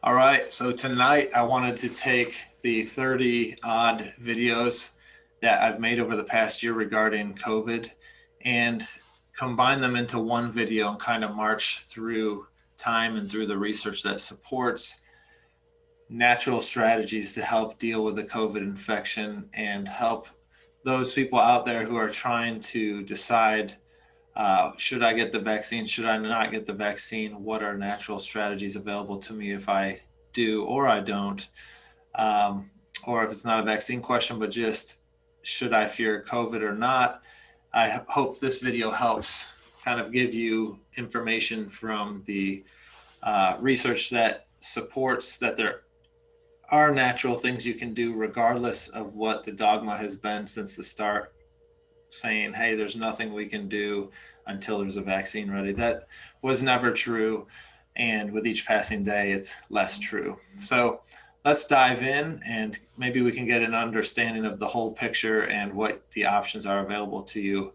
All right, so tonight I wanted to take the 30 odd videos that I've made over the past year regarding COVID and combine them into one video and kind of march through time and through the research that supports natural strategies to help deal with the COVID infection and help those people out there who are trying to decide, should I get the vaccine? Should I not get the vaccine? What are natural strategies available to me if I do or I don't? Or if it's not a vaccine question, but just should I fear COVID or not? I hope this video helps kind of give you information from the research that supports that there are natural things you can do regardless of what the dogma has been since the start, saying, hey, there's nothing we can do until there's a vaccine ready. That was never true. And with each passing day, it's less true. So let's dive in and maybe we can get an understanding of the whole picture and what the options are available to you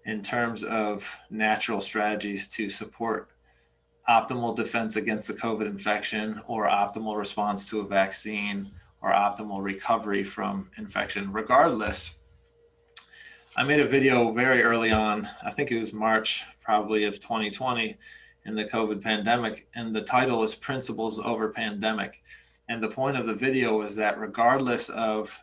in terms of natural strategies to support optimal defense against the COVID infection or optimal response to a vaccine or optimal recovery from infection. Regardless, I made a video very early on, I think it was March probably of 2020 in the COVID pandemic, and the title is Principles Over Pandemic. And the point of the video was that regardless of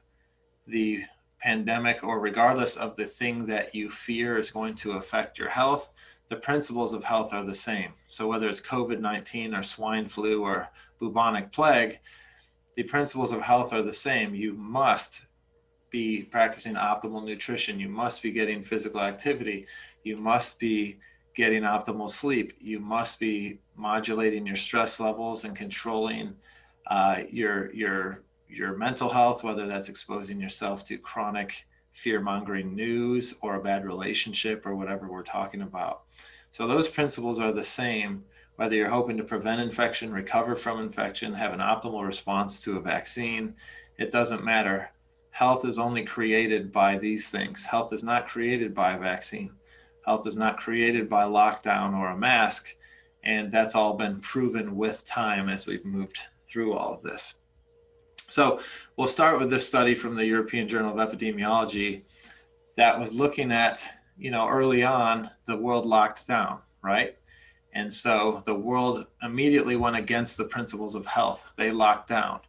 the pandemic or regardless of the thing that you fear is going to affect your health, the principles of health are the same. So whether it's COVID-19 or swine flu or bubonic plague, the principles of health are the same. You must be practicing optimal nutrition. You must be getting physical activity. You must be getting optimal sleep. You must be modulating your stress levels and controlling your mental health, whether that's exposing yourself to chronic fear-mongering news or a bad relationship or whatever we're talking about. So those principles are the same, whether you're hoping to prevent infection, recover from infection, have an optimal response to a vaccine, it doesn't matter. Health is only created by these things. Health is not created by a vaccine. Health is not created by lockdown or a mask. And that's all been proven with time as we've moved through all of this. So we'll start with this study from the European Journal of Epidemiology that was looking at, early on, the world locked down, right? And so the world immediately went against the principles of health. They locked down.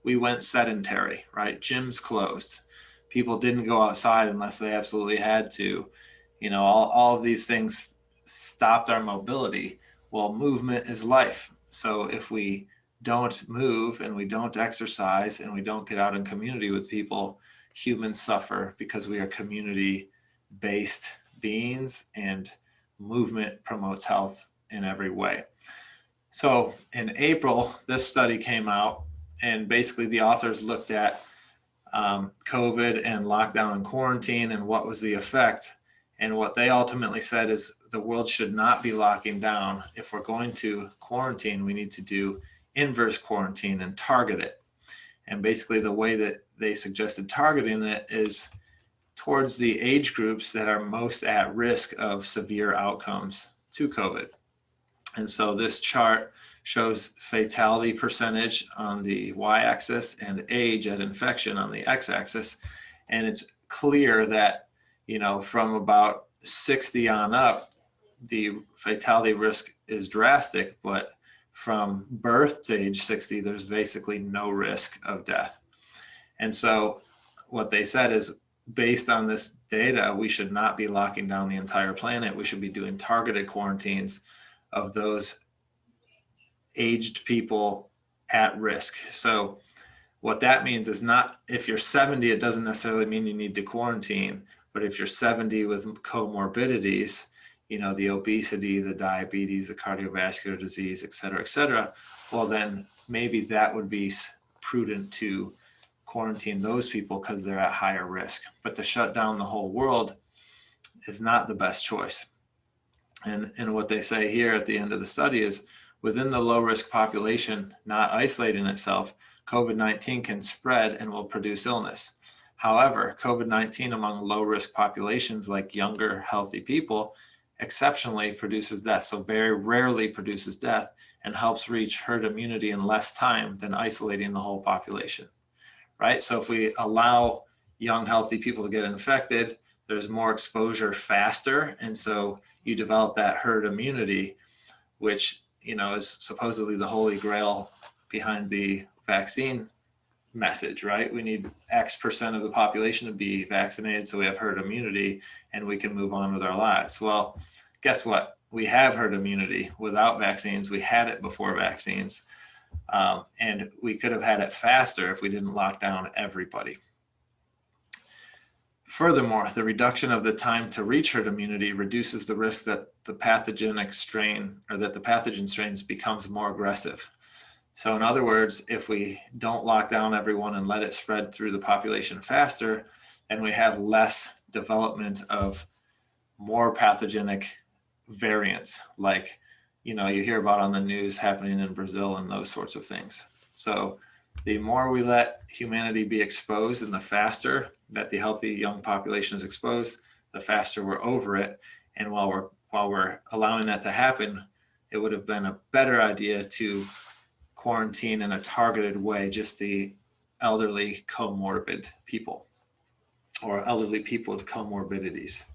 We went sedentary, right? Gyms closed. People didn't go outside unless they absolutely had to. All of these things stopped our mobility. Well, movement is life. So if we don't move and we don't exercise and we don't get out in community with people, humans suffer because we are community-based beings and movement promotes health in every way. So in April, this study came out and basically the authors looked at COVID and lockdown and quarantine and what was the effect. And what they ultimately said is the world should not be locking down. If we're going to quarantine, we need to do inverse quarantine and target it. And basically the way that they suggested targeting it is towards the age groups that are most at risk of severe outcomes to COVID. And so this chart shows fatality percentage on the y-axis and age at infection on the x-axis. And it's clear that, from about 60 on up, the fatality risk is drastic, but from birth to age 60, there's basically no risk of death. And so what they said is, based on this data, we should not be locking down the entire planet. We should be doing targeted quarantines of those aged people at risk. So what that means is not if you're 70, it doesn't necessarily mean you need to quarantine, but if you're 70 with comorbidities, the obesity, the diabetes, the cardiovascular disease, et cetera, well, then maybe that would be prudent to quarantine those people because they're at higher risk. But to shut down the whole world is not the best choice. And what they say here at the end of the study is, within the low-risk population, not isolating itself, COVID-19 can spread and will produce illness. However, COVID-19 among low-risk populations like younger, healthy people exceptionally produces death, so very rarely produces death, and helps reach herd immunity in less time than isolating the whole population, right? So if we allow young, healthy people to get infected, there's more exposure faster. And so you develop that herd immunity, which, you know, is supposedly the holy grail behind the vaccine message, right? We need X percent of the population to be vaccinated so we have herd immunity and we can move on with our lives. Well, guess what? We have herd immunity without vaccines. We had it before vaccines. And we could have had it faster if we didn't lock down everybody. Furthermore, the reduction of the time to reach herd immunity reduces the risk that the pathogenic strain or that the pathogen strains becomes more aggressive. So in other words, if we don't lock down everyone and let it spread through the population faster, then we have less development of more pathogenic variants, like, you know, you hear about on the news happening in Brazil and those sorts of things. So the more we let humanity be exposed and the faster that the healthy young population is exposed, the faster we're over it. And while we're allowing that to happen, it would have been a better idea to quarantine in a targeted way just the elderly comorbid people or elderly people with comorbidities.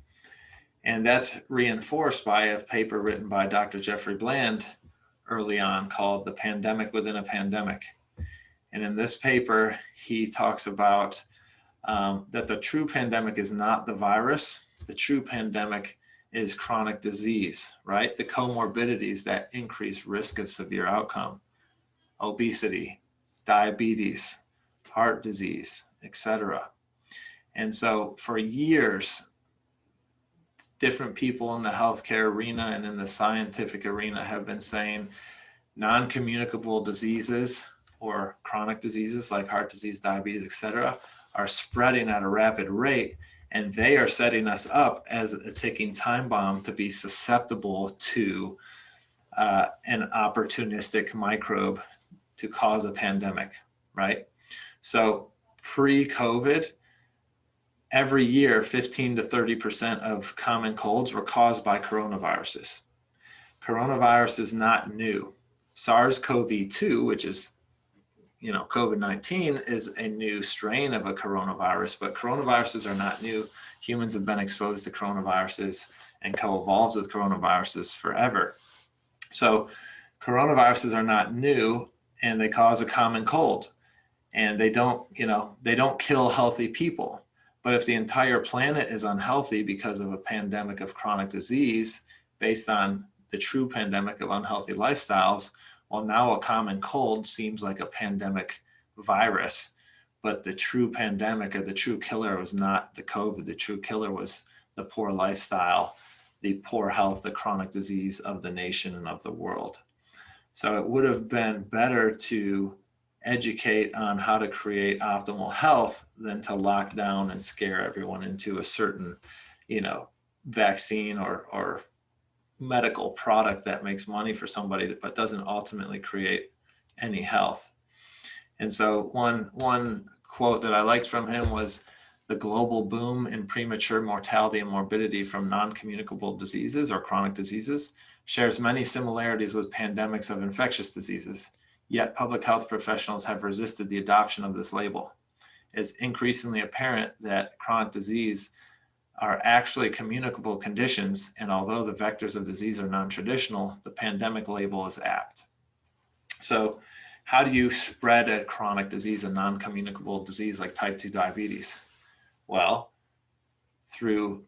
And that's reinforced by a paper written by Dr. Jeffrey Bland early on called The Pandemic Within a Pandemic. And in this paper, he talks about that the true pandemic is not the virus. The true pandemic is chronic disease, right? The comorbidities that increase risk of severe outcome. Obesity, diabetes, heart disease, etc. And so for years, different people in the healthcare arena and in the scientific arena have been saying non-communicable diseases or chronic diseases like heart disease, diabetes, etc., are spreading at a rapid rate, and they are setting us up as a ticking time bomb to be susceptible to an opportunistic microbe to cause a pandemic, right? So pre-COVID, every year, 15 to 30% of common colds were caused by coronaviruses. Coronavirus is not new. SARS-CoV-2, which is, you know, COVID-19, is a new strain of a coronavirus, but coronaviruses are not new. Humans have been exposed to coronaviruses and co-evolved with coronaviruses forever. So coronaviruses are not new, and they cause a common cold, and they don't kill healthy people. But if the entire planet is unhealthy because of a pandemic of chronic disease based on the true pandemic of unhealthy lifestyles, well, now a common cold seems like a pandemic virus, but the true pandemic or the true killer was not the COVID. The true killer was the poor lifestyle, the poor health, the chronic disease of the nation and of the world. So it would have been better to educate on how to create optimal health than to lock down and scare everyone into a certain, you know, vaccine or medical product that makes money for somebody but doesn't ultimately create any health. And so one quote that I liked from him was, "The global boom in premature mortality and morbidity from non-communicable diseases or chronic diseases shares many similarities with pandemics of infectious diseases. Yet public health professionals have resisted the adoption of this label. It's increasingly apparent that chronic disease are actually communicable conditions, and although the vectors of disease are non-traditional, the pandemic label is apt." So how do you spread a chronic disease, a non-communicable disease like type 2 diabetes? Well, through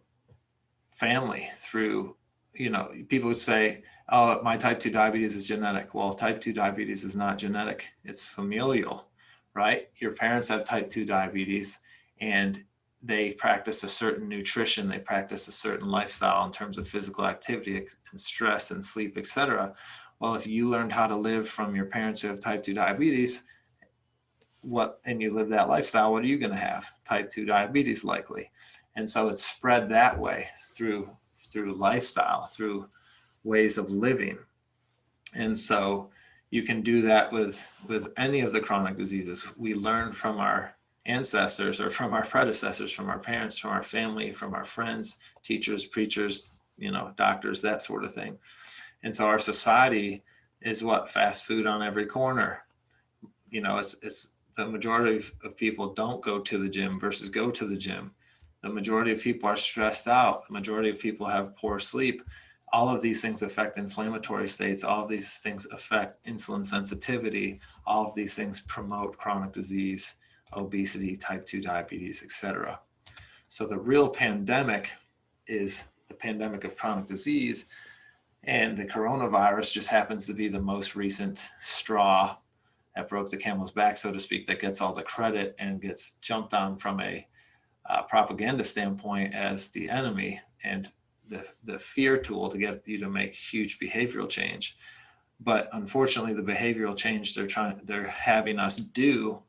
family, through, you know, people would say, "Oh, my type 2 diabetes is genetic." Well, type 2 diabetes is not genetic, it's familial, right? Your parents have type 2 diabetes and they practice a certain nutrition, they practice a certain lifestyle in terms of physical activity and stress and sleep, etc. Well, if you learned how to live from your parents who have type 2 diabetes, and you live that lifestyle, what are you going to have? Type 2 diabetes likely. And so it's spread that way through lifestyle, through ways of living. And so you can do that with any of the chronic diseases. We learn from our ancestors or from our predecessors, from our parents, from our family, from our friends, teachers, preachers, you know, doctors, that sort of thing. And so our society is what? Fast food on every corner. You know, it's the majority of people don't go to the gym versus go to the gym. The majority of people are stressed out. The majority of people have poor sleep. All of these things affect inflammatory states. All of these things affect insulin sensitivity. All of these things promote chronic disease, obesity, type 2 diabetes, etc. So the real pandemic is the pandemic of chronic disease, and the coronavirus just happens to be the most recent straw that broke the camel's back, so to speak, that gets all the credit and gets jumped on from a propaganda standpoint as the enemy and the fear tool to get you to make huge behavioral change. But unfortunately, the behavioral change they're having us do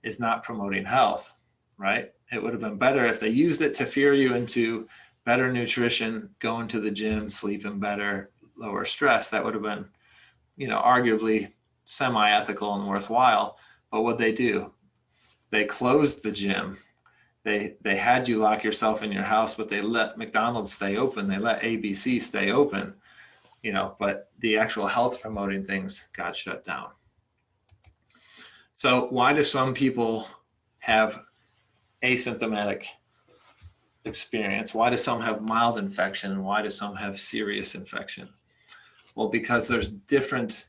is not promoting health, right? It would have been better if they used it to fear you into better nutrition, going to the gym, sleeping better, lower stress. That would have been, you know, arguably semi-ethical and worthwhile. But what they do, they closed the gym. They had you lock yourself in your house, but they let McDonald's stay open. They let ABC stay open, you know, but the actual health promoting things got shut down. So why do some people have asymptomatic experience? Why do some have mild infection? And why do some have serious infection? Well, because there's different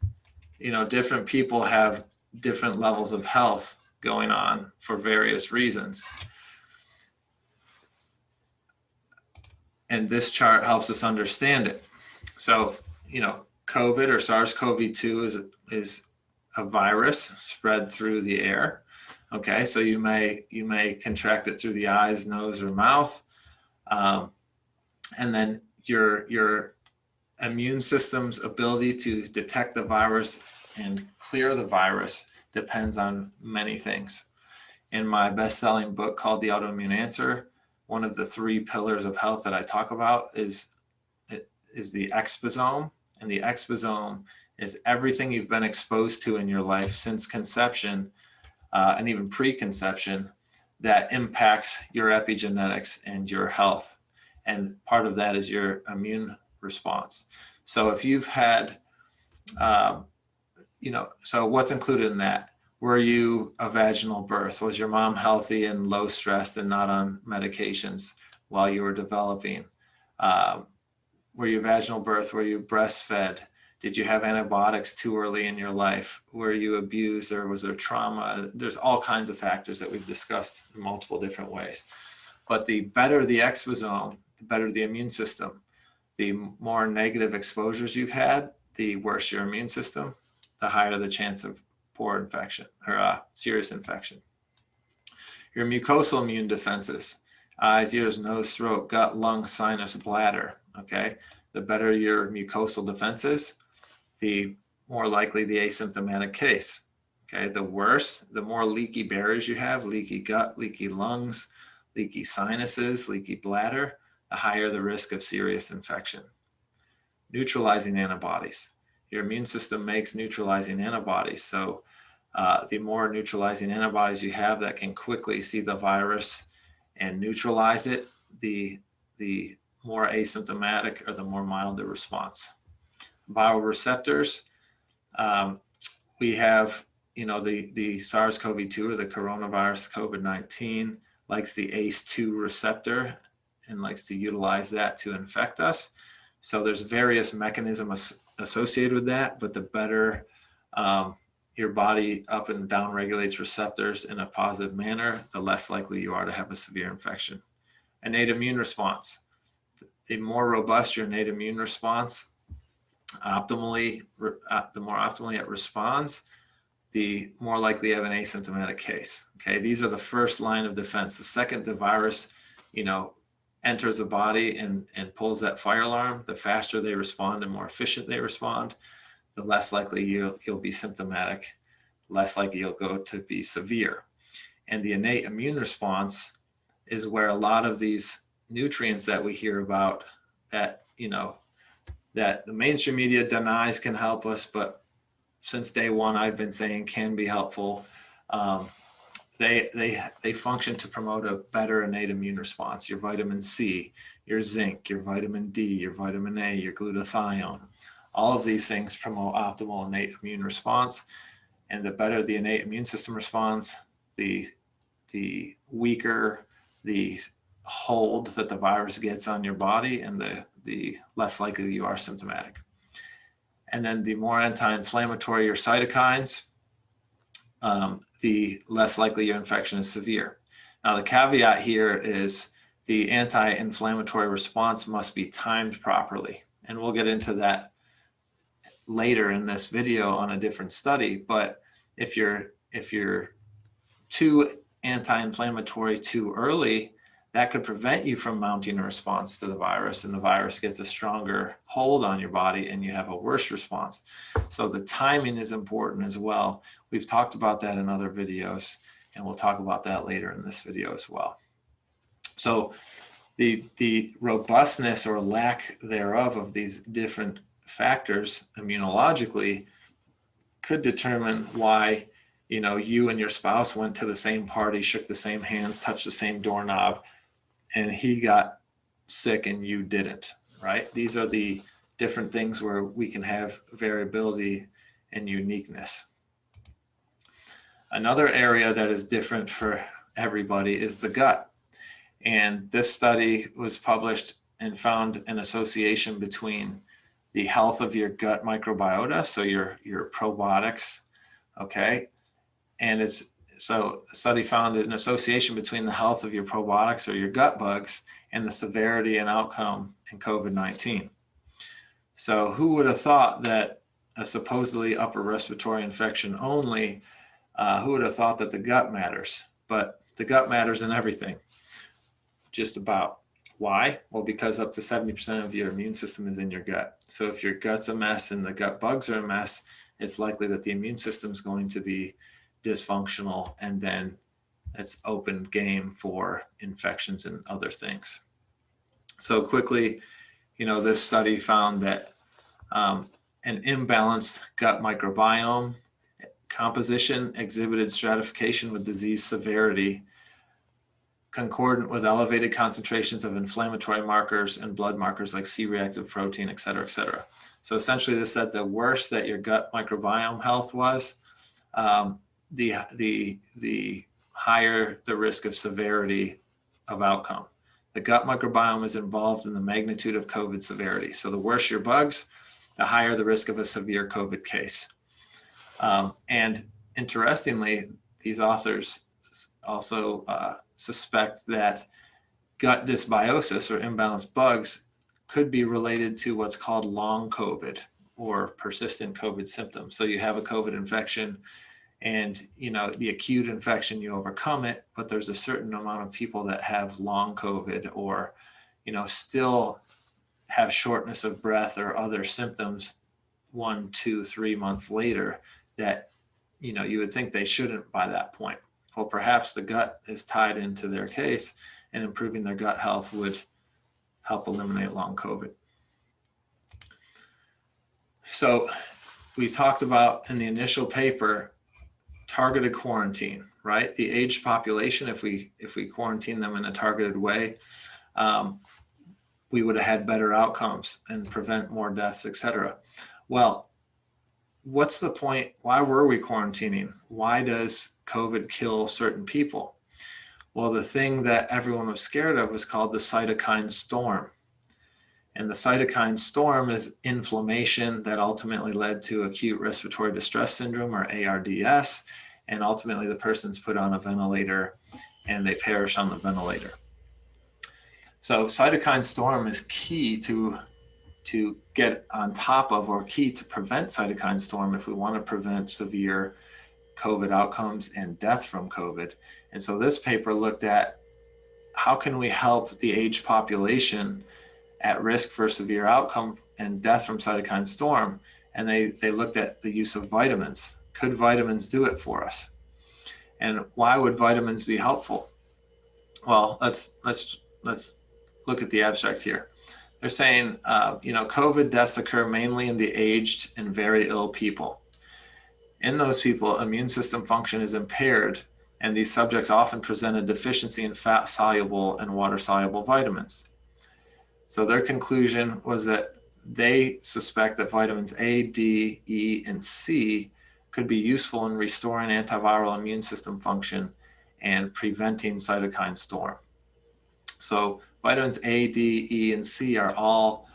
people have different levels of health going on for various reasons. And this chart helps us understand it. So, you know, COVID or SARS-CoV-2 is a virus spread through the air. Okay, so you may contract it through the eyes, nose, or mouth, and then your immune system's ability to detect the virus and clear the virus depends on many things. In my best-selling book called The Autoimmune Answer, one of the 3 pillars of health that I talk about is the exposome, and the exposome is everything you've been exposed to in your life since conception and even preconception that impacts your epigenetics and your health. And part of that is your immune response. So if you've had, so what's included in that? Were you a vaginal birth? Was your mom healthy and low stressed and not on medications while you were developing? Were you a vaginal birth? Were you breastfed? Did you have antibiotics too early in your life? Were you abused, or was there trauma? There's all kinds of factors that we've discussed in multiple different ways. But the better the exposome, the better the immune system. The more negative exposures you've had, the worse your immune system, the higher the chance of poor infection or serious infection. Your mucosal immune defenses, eyes, ears, nose, throat, gut, lung, sinus, bladder, okay? The better your mucosal defenses, the more likely the asymptomatic case, okay? The worse, the more leaky barriers you have, leaky gut, leaky lungs, leaky sinuses, leaky bladder, the higher the risk of serious infection. Neutralizing antibodies. Your immune system makes neutralizing antibodies. So the more neutralizing antibodies you have that can quickly see the virus and neutralize it, the more asymptomatic or the more mild the response. Bioreceptors, we have, the SARS-CoV-2 or the coronavirus COVID-19 likes the ACE2 receptor and likes to utilize that to infect us. So there's various mechanisms associated with that, but the better your body up and down regulates receptors in a positive manner, the less likely you are to have a severe infection. Innate immune response. The more robust your innate immune response, the more optimally it responds, the more likely you have an asymptomatic case. Okay, these are the first line of defense. The second the virus, enters the body and pulls that fire alarm, the faster they respond and more efficient they respond, the less likely you'll be symptomatic, less likely you'll go to be severe. And the innate immune response is where a lot of these nutrients that we hear about that, that the mainstream media denies can help us, but since day one, I've been saying can be helpful. They function to promote a better innate immune response. Your vitamin C, your zinc, your vitamin D, your vitamin A, your glutathione. All of these things promote optimal innate immune response. And the better the innate immune system responds, the weaker the hold that the virus gets on your body, and the less likely you are symptomatic. And then the more anti-inflammatory your cytokines, the less likely your infection is severe. Now, the caveat here is the anti-inflammatory response must be timed properly. And we'll get into that later in this video on a different study. But if you're too anti-inflammatory too early, that could prevent you from mounting a response to the virus, and the virus gets a stronger hold on your body and you have a worse response. So the timing is important as well. We've talked about that in other videos, and we'll talk about that later in this video as well. So the robustness or lack thereof of these different factors immunologically could determine why, you know, you and your spouse went to the same party, shook the same hands, touched the same doorknob, and he got sick and you didn't, right? These are the different things where we can have variability and uniqueness. Another area that is different for everybody is the gut. And this study was published and found an association between the health of your gut microbiota, so your probiotics, okay? And so the study found an association between the health of your probiotics or your gut bugs and the severity and outcome in COVID-19. So who would have thought that a supposedly upper respiratory infection only, who would have thought that the gut matters? But the gut matters in everything, just about. Why? Well, because up to 70% of your immune system is in your gut. So if your gut's a mess and the gut bugs are a mess, it's likely that the immune system is going to be dysfunctional, and then it's open game for infections and other things. So quickly, you know, this study found that an imbalanced gut microbiome composition exhibited stratification with disease severity concordant with elevated concentrations of inflammatory markers and blood markers like C-reactive protein, et cetera, et cetera. So essentially this said the worse that your gut microbiome health was, the higher the risk of severity of outcome. The gut microbiome is involved in the magnitude of COVID severity. So the worse your bugs, the higher the risk of a severe COVID case. And interestingly, these authors also suspect that gut dysbiosis or imbalanced bugs could be related to what's called long COVID or persistent COVID symptoms. So you have a COVID infection, and, you know, the acute infection, you overcome it, but there's a certain amount of people that have long COVID or, you know, still have shortness of breath or other symptoms 1, 2, 3 months later that, you know, you would think they shouldn't by that point. Well, perhaps the gut is tied into their case, and improving their gut health would help eliminate long COVID. So we talked about in the initial paper, targeted quarantine, right? The aged population, if we quarantine them in a targeted way, we would have had better outcomes and prevent more deaths, et cetera. Well, what's the point? Why were we quarantining? Why does COVID kill certain people? Well, the thing that everyone was scared of was called the cytokine storm. And the cytokine storm is inflammation that ultimately led to acute respiratory distress syndrome, or ARDS, and ultimately the person's put on a ventilator and they perish on the ventilator. So cytokine storm is key to get on top of, or key to prevent cytokine storm if we want to prevent severe COVID outcomes and death from COVID. And so this paper looked at how can we help the aged population at risk for severe outcome and death from cytokine storm. And they looked at the use of vitamins. Could vitamins do it for us? And why would vitamins be helpful? Well, let's look at the abstract here. They're saying, you know, COVID deaths occur mainly in the aged and very ill people. In those people, immune system function is impaired, and these subjects often present a deficiency in fat-soluble and water-soluble vitamins. So their conclusion was that they suspect that vitamins A, D, E, and C could be useful in restoring antiviral immune system function and preventing cytokine storm. So vitamins A, D, E, and C are all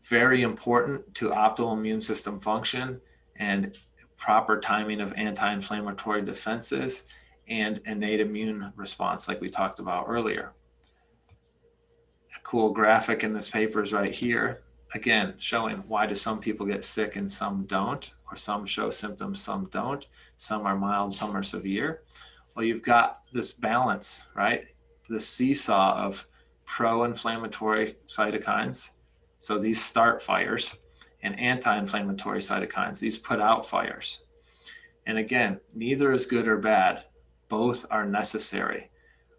very important to optimal immune system function and proper timing of anti-inflammatory defenses and innate immune response, like we talked about earlier. A cool graphic in this paper is right here, again, showing why do some people get sick and some don't, or some show symptoms, some don't, some are mild, some are severe. Well, you've got this balance, right? The seesaw of pro-inflammatory cytokines, so these start fires, and anti-inflammatory cytokines, these put out fires. And again, neither is good or bad. Both are necessary.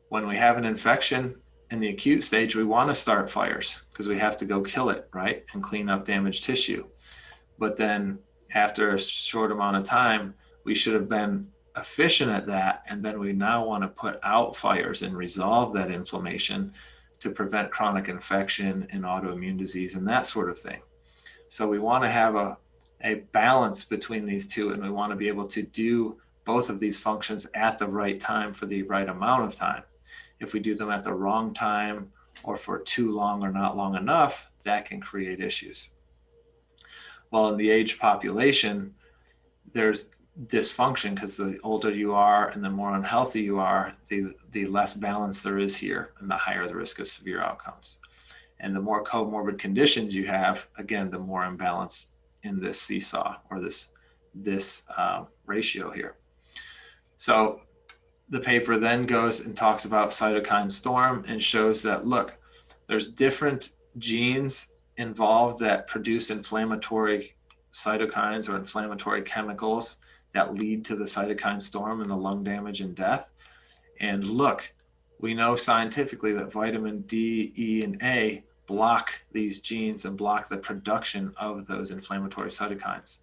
When we have an infection in the acute stage, we want to start fires because we have to go kill it, right? And clean up damaged tissue. But then after a short amount of time, we should have been efficient at that. And then we now want to put out fires and resolve that inflammation to prevent chronic infection and autoimmune disease and that sort of thing. So we want to have a balance between these two, and we want to be able to do both of these functions at the right time for the right amount of time. If we do them at the wrong time or for too long or not long enough, that can create issues. Well, in the aged population, there's dysfunction because the older you are and the more unhealthy you are, the less balance there is here and the higher the risk of severe outcomes. And the more comorbid conditions you have, again, the more imbalance in this seesaw or this ratio here. So the paper then goes and talks about cytokine storm and shows that, look, there's different genes involved that produce inflammatory cytokines or inflammatory chemicals that lead to the cytokine storm and the lung damage and death. And look, we know scientifically that vitamin D, E, and A block these genes and block the production of those inflammatory cytokines.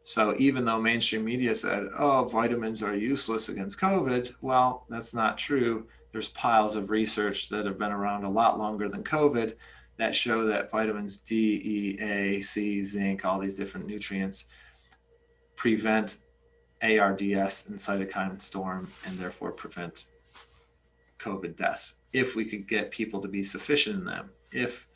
So even though mainstream media said, oh, vitamins are useless against COVID, well, that's not true. There's piles of research that have been around a lot longer than COVID that show that vitamins D, E, A, C, zinc, all these different nutrients prevent ARDS and cytokine storm and therefore prevent COVID deaths if we could get people to be sufficient in them. If,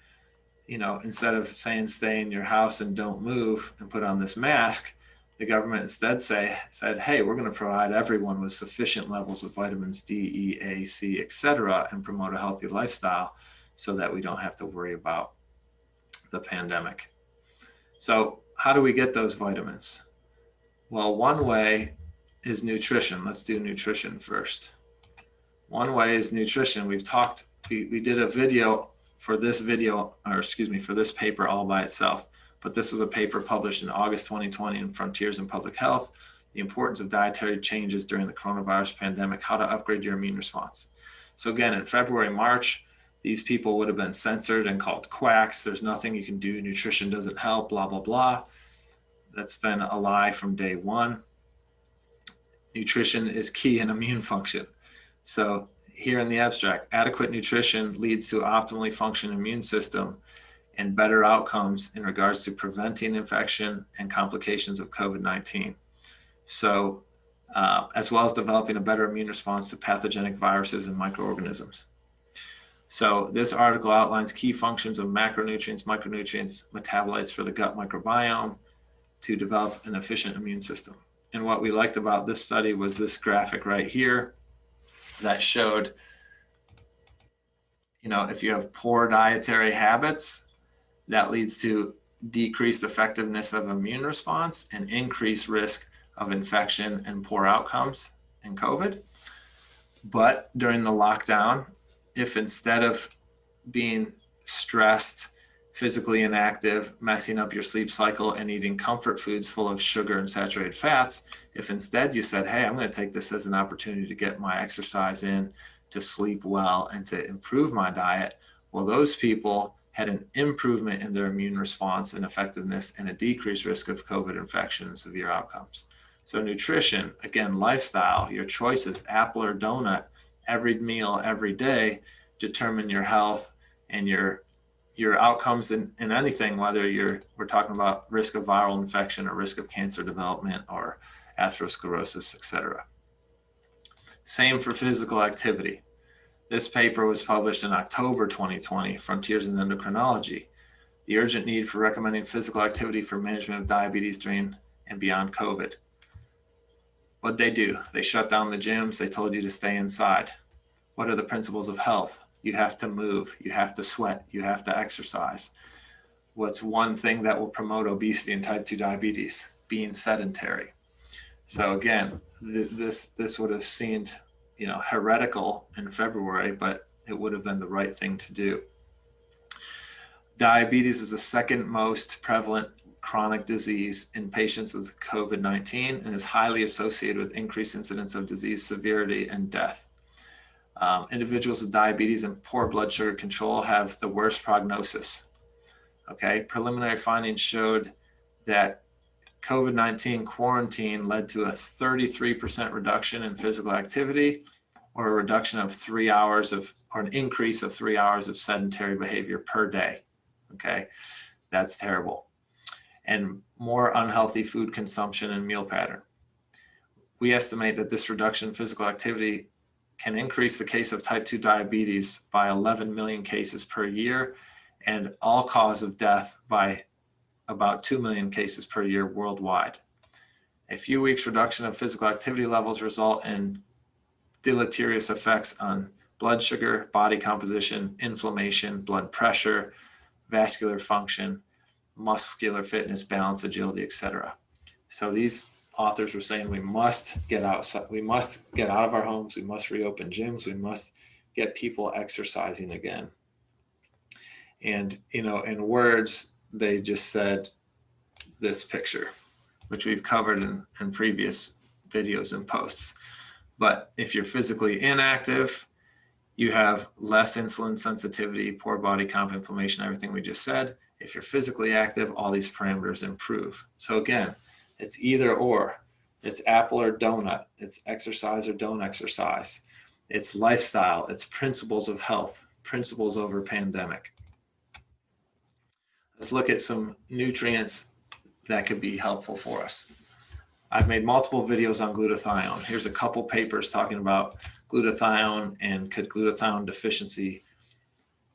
instead of saying stay in your house and don't move and put on this mask, the government instead said, hey, we're going to provide everyone with sufficient levels of vitamins D, E, A, C, etc., and promote a healthy lifestyle so that we don't have to worry about the pandemic. So how do we get those vitamins? Well, one way is nutrition. Let's do nutrition first. One way is nutrition. We did a video for this paper all by itself, but this was a paper published in August 2020 in Frontiers in Public Health, the importance of dietary changes during the coronavirus pandemic, how to upgrade your immune response. So again, in February, March, these people would have been censored and called quacks. There's nothing you can do. Nutrition doesn't help, blah, blah, blah. That's been a lie from day one. Nutrition is key in immune function. So here in the abstract, adequate nutrition leads to optimally functioning immune system and better outcomes in regards to preventing infection and complications of COVID-19. So, as well as developing a better immune response to pathogenic viruses and microorganisms. So this article outlines key functions of macronutrients, micronutrients, metabolites for the gut microbiome to develop an efficient immune system. And what we liked about this study was this graphic right here that showed, if you have poor dietary habits, that leads to decreased effectiveness of immune response and increased risk of infection and poor outcomes in COVID. But during the lockdown, if instead of being stressed, physically inactive, messing up your sleep cycle, and eating comfort foods full of sugar and saturated fats, if instead you said, hey, I'm going to take this as an opportunity to get my exercise in, to sleep well, and to improve my diet, well, those people had an improvement in their immune response and effectiveness and a decreased risk of COVID infection and severe outcomes. So nutrition, again, lifestyle, your choices, apple or donut, every meal, every day, determine your health and your your outcomes in anything, whether we're talking about risk of viral infection or risk of cancer development or atherosclerosis, etc. Same for physical activity. This paper was published in October 2020, Frontiers in Endocrinology, the urgent need for recommending physical activity for management of diabetes during and beyond COVID. What'd they do? They shut down the gyms. They told you to stay inside. What are the principles of health? You have to move, you have to sweat, you have to exercise. What's one thing that will promote obesity and type 2 diabetes? Being sedentary. So again, this would have seemed, heretical in February, but it would have been the right thing to do. Diabetes is the second most prevalent chronic disease in patients with COVID-19 and is highly associated with increased incidence of disease severity and death. Individuals with diabetes and poor blood sugar control have the worst prognosis. Okay, preliminary findings showed that COVID-19 quarantine led to a 33% reduction in physical activity, or a reduction of 3 hours or an increase of 3 hours of sedentary behavior per day. Okay, that's terrible. And more unhealthy food consumption and meal pattern. We estimate that this reduction in physical activity can increase the case of type 2 diabetes by 11 million cases per year and all cause of death by about 2 million cases per year worldwide. A few weeks reduction of physical activity levels result in deleterious effects on blood sugar, body composition, inflammation, blood pressure, vascular function, muscular fitness, balance, agility, etc. So these authors were saying we must get outside, we must get out of our homes, we must reopen gyms, we must get people exercising again. And, in words, they just said this picture, which we've covered in previous videos and posts. But if you're physically inactive, you have less insulin sensitivity, poor body comp, inflammation, everything we just said. If you're physically active, all these parameters improve. So again, it's either or. It's apple or donut. It's exercise or don't exercise. It's lifestyle. It's principles of health, principles over pandemic. Let's look at some nutrients that could be helpful for us. I've made multiple videos on glutathione. Here's a couple papers talking about glutathione and could glutathione deficiency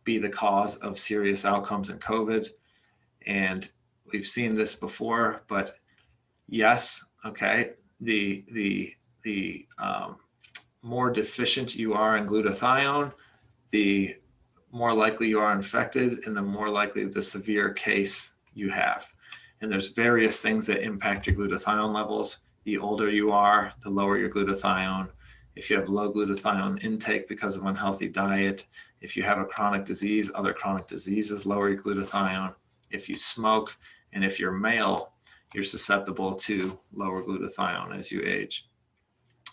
be the cause of serious outcomes in COVID. And we've seen this before, but yes, okay, the more deficient you are in glutathione, the more likely you are infected and the more likely the severe case you have. And there's various things that impact your glutathione levels. The older you are, the lower your glutathione. If you have low glutathione intake because of unhealthy diet, if you have a chronic disease, other chronic diseases lower your glutathione. If you smoke, and if you're male, you're susceptible to lower glutathione as you age.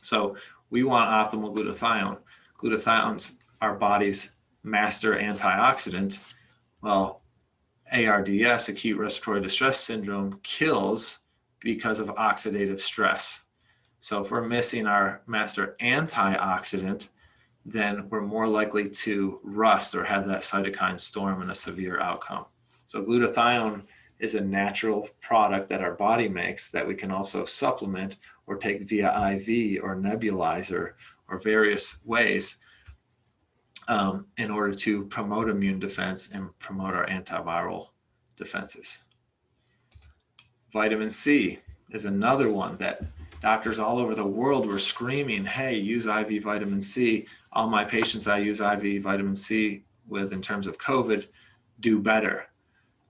So we want optimal glutathione. Glutathione's our body's master antioxidant. Well, ARDS, acute respiratory distress syndrome, kills because of oxidative stress. So if we're missing our master antioxidant, then we're more likely to rust or have that cytokine storm and a severe outcome. So glutathione is a natural product that our body makes that we can also supplement or take via IV or nebulizer or various ways in order to promote immune defense and promote our antiviral defenses. Vitamin C is another one that doctors all over the world were screaming, hey, use IV vitamin C. All my patients I use IV vitamin C with in terms of COVID do better.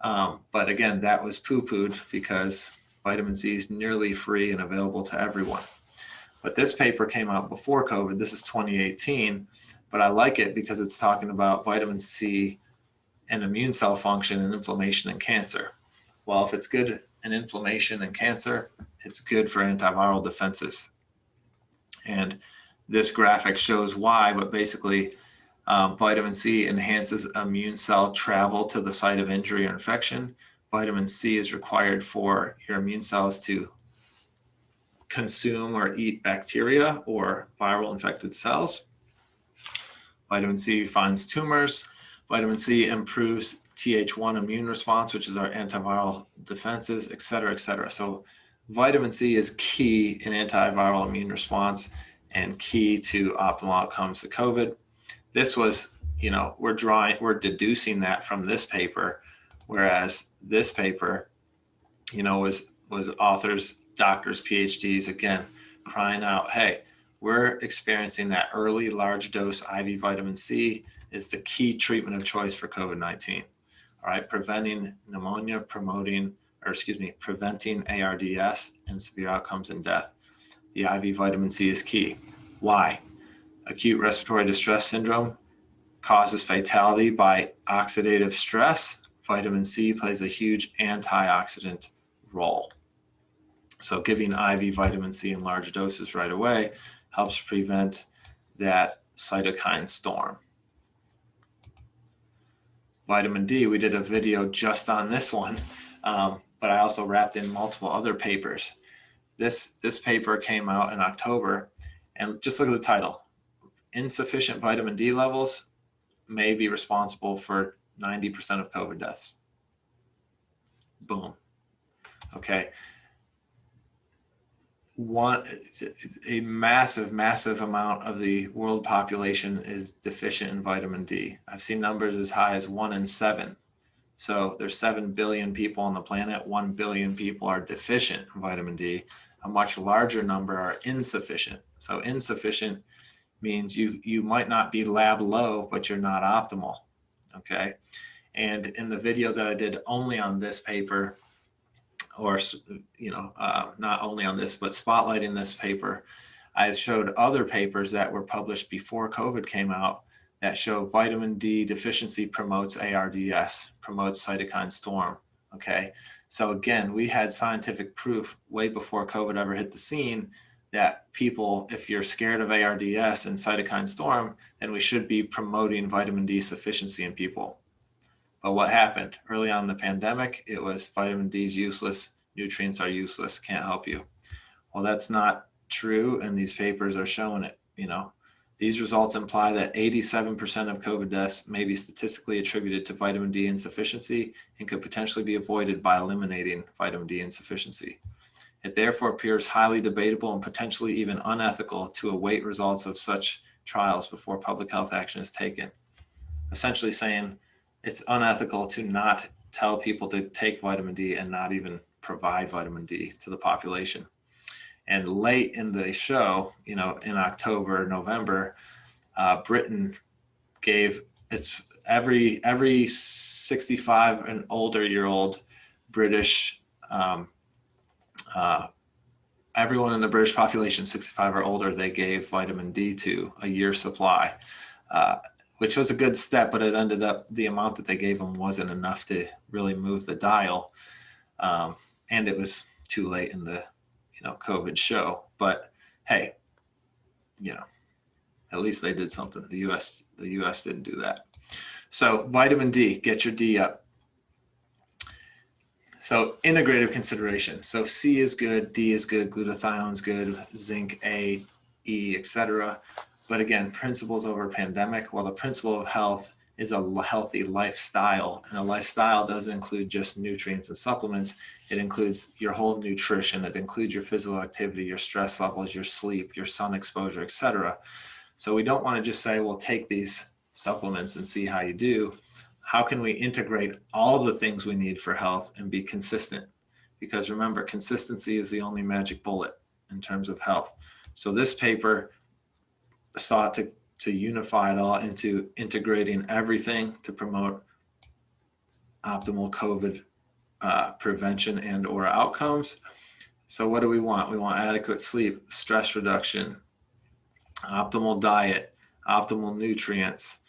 But again, that was poo-pooed because vitamin C is nearly free and available to everyone. But this paper came out before COVID. This is 2018, but I like it because it's talking about vitamin C and immune cell function and inflammation and cancer. Well, if it's good in inflammation and cancer, it's good for antiviral defenses. And this graphic shows why, but basically vitamin C enhances immune cell travel to the site of injury or infection. Vitamin C is required for your immune cells to consume or eat bacteria or viral infected cells. Vitamin C finds tumors. Vitamin C improves Th1 immune response, which is our antiviral defenses, et cetera, et cetera. So vitamin C is key in antiviral immune response and key to optimal outcomes to COVID. This was, we're deducing that from this paper, whereas this paper, was authors, doctors, PhDs, again, crying out, hey, we're experiencing that early large dose IV vitamin C is the key treatment of choice for COVID-19. All right, preventing pneumonia, preventing ARDS and severe outcomes and death. The IV vitamin C is key. Why? Acute respiratory distress syndrome causes fatality by oxidative stress. Vitamin C plays a huge antioxidant role. So giving IV vitamin C in large doses right away helps prevent that cytokine storm. Vitamin D, we did a video just on this one, but I also wrapped in multiple other papers. This paper came out in October, and just look at the title. Insufficient vitamin D levels may be responsible for 90% of COVID deaths. Boom. Okay. A massive amount of the world population is deficient in vitamin D. I've seen numbers as high as 1 in 7. So there's 7 billion people on the planet. 1 billion people are deficient in vitamin D. A much larger number are insufficient. So insufficient means you might not be lab low, but you're not optimal. Okay. And in the video that I did only on this paper, or not only on this, but spotlighting this paper, I showed other papers that were published before COVID came out that show vitamin D deficiency promotes ARDS, promotes cytokine storm. Okay, so again, we had scientific proof way before COVID ever hit the scene that people, if you're scared of ARDS and cytokine storm, then we should be promoting vitamin D sufficiency in people. But what happened? Early on in the pandemic, it was vitamin D is useless, nutrients are useless, can't help you. Well, that's not true, and these papers are showing it. These results imply that 87% of COVID deaths may be statistically attributed to vitamin D insufficiency and could potentially be avoided by eliminating vitamin D insufficiency. It therefore appears highly debatable and potentially even unethical to await results of such trials before public health action is taken. Essentially saying, it's unethical to not tell people to take vitamin D and not even provide vitamin D to the population. And late in the show, in October, November, Britain gave every 65 and older year old British, everyone in the British population, 65 or older, they gave vitamin D to a year's supply. Which was a good step, but it ended up the amount that they gave them wasn't enough to really move the dial. And it was too late in the, COVID show, but hey, at least they did something. The US didn't do that. So vitamin D, get your D up. So integrative consideration. So C is good, D is good, glutathione is good, zinc, A, E, etc. But again, principles over pandemic. Well, the principle of health is a healthy lifestyle, and a lifestyle doesn't include just nutrients and supplements. It includes your whole nutrition. It includes your physical activity, your stress levels, your sleep, your sun exposure, etc. So we don't want to just say, well, take these supplements and see how you do. How can we integrate all the things we need for health and be consistent? Because remember, consistency is the only magic bullet in terms of health. So this paper sought to unify it all into integrating everything to promote optimal COVID prevention and or outcomes. So what do we want? We want adequate sleep, stress reduction, optimal diet, optimal nutrients.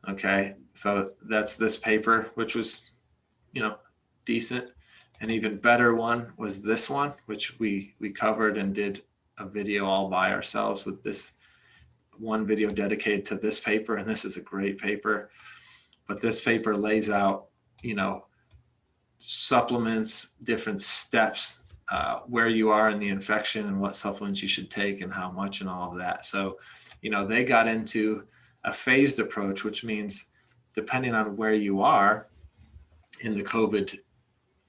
Okay, so that's this paper, which was, decent. An even better one was this one, which we covered and did a video all by ourselves with this one video dedicated to this paper. And this is a great paper, but this paper lays out, supplements, different steps, where you are in the infection and what supplements you should take and how much and all of that. So, they got into a phased approach, which means depending on where you are, in the COVID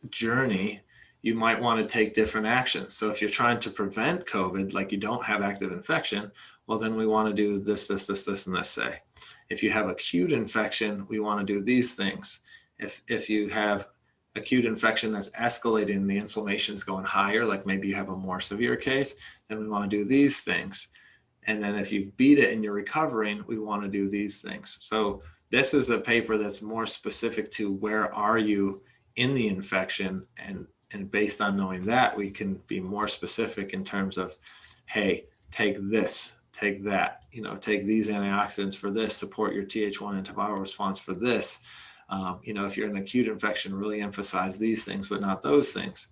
journey, you might want to take different actions. So if you're trying to prevent COVID, like you don't have active infection, well, then we want to do this, this, this, this, and this, say. If you have acute infection, we want to do these things. If you have acute infection that's escalating, the inflammation is going higher, like maybe you have a more severe case, then we want to do these things. And then if you've beat it and you're recovering, we want to do these things. So this is a paper that's more specific to where are you in the infection, and based on knowing that, we can be more specific in terms of, hey, take this, take that, you know, take these antioxidants for this, support your Th1 antiviral response for this. You know, if you're in acute infection, really emphasize these things, but not those things.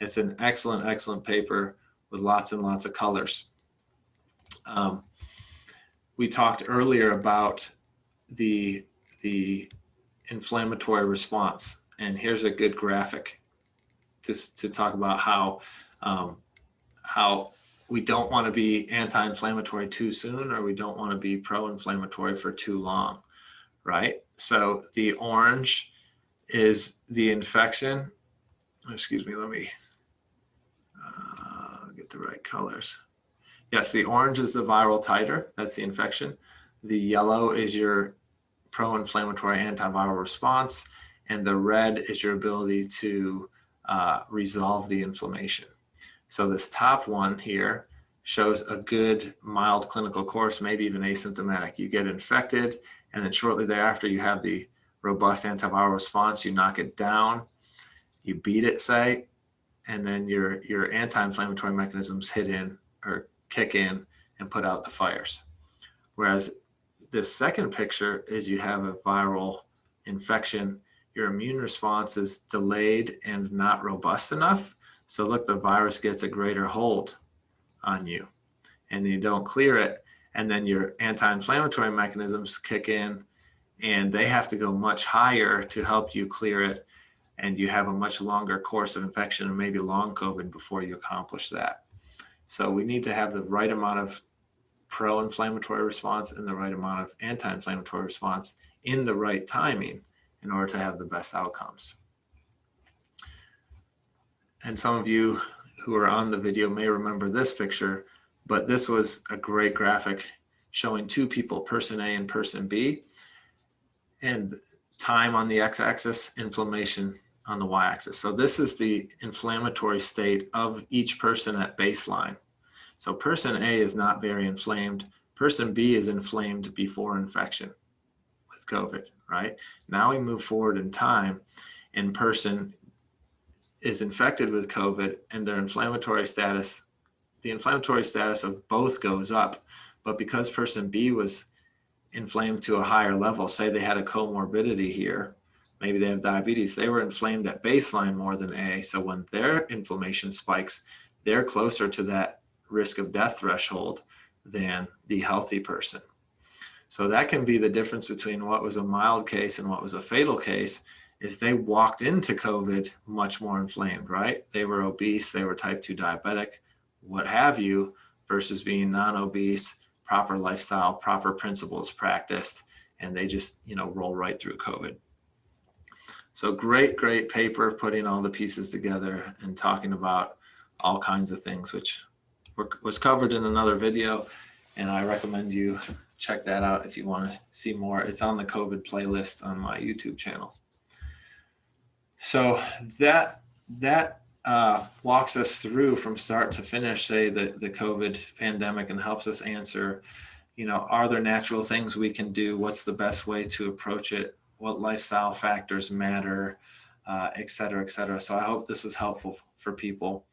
It's an excellent, excellent paper with lots and lots of colors. We talked earlier about the inflammatory response, and here's a good graphic to talk about how we don't want to be anti-inflammatory too soon, or we don't want to be pro-inflammatory for too long, right? So the orange is the infection. Excuse me, let me get the right colors. Yes, the orange is the viral titer, that's the infection. The yellow is your pro-inflammatory antiviral response, and the red is your ability to resolve the inflammation. So this top one here shows a good mild clinical course, maybe even asymptomatic. You get infected, and then shortly thereafter you have the robust antiviral response, you knock it down, you beat it, say, and then your anti-inflammatory mechanisms hit in or kick in and put out the fires. Whereas this second picture is you have a viral infection, your immune response is delayed and not robust enough. So look, the virus gets a greater hold on you and you don't clear it. And then your anti-inflammatory mechanisms kick in and they have to go much higher to help you clear it. And you have a much longer course of infection and maybe long COVID before you accomplish that. So we need to have the right amount of pro-inflammatory response and the right amount of anti-inflammatory response in the right timing in order to have the best outcomes. And some of you who are on the video may remember this picture, but this was a great graphic showing two people, person A and person B, and time on the x-axis, inflammation on the y-axis. So this is the inflammatory state of each person at baseline. So person A is not very inflamed. Person B is inflamed before infection with COVID, right? Now we move forward in time and person is infected with COVID and their inflammatory status, the inflammatory status of both goes up. But because person B was inflamed to a higher level, say they had a comorbidity here, maybe they have diabetes, they were inflamed at baseline more than A. So when their inflammation spikes, they're closer to that risk of death threshold than the healthy person. So that can be the difference between what was a mild case and what was a fatal case, is they walked into COVID much more inflamed, right? They were obese, they were type 2 diabetic, what have you, versus being non-obese, proper lifestyle, proper principles practiced, and they just, you know, roll right through COVID. So great, great paper putting all the pieces together and talking about all kinds of things, which was covered in another video, and I recommend you check that out if you want to see more. It's on the COVID playlist on my YouTube channel. So that walks us through from start to finish, say, the COVID pandemic, and helps us answer, you know, are there natural things we can do? What's the best way to approach it? What lifestyle factors matter, et cetera, et cetera. So I hope this was helpful for people.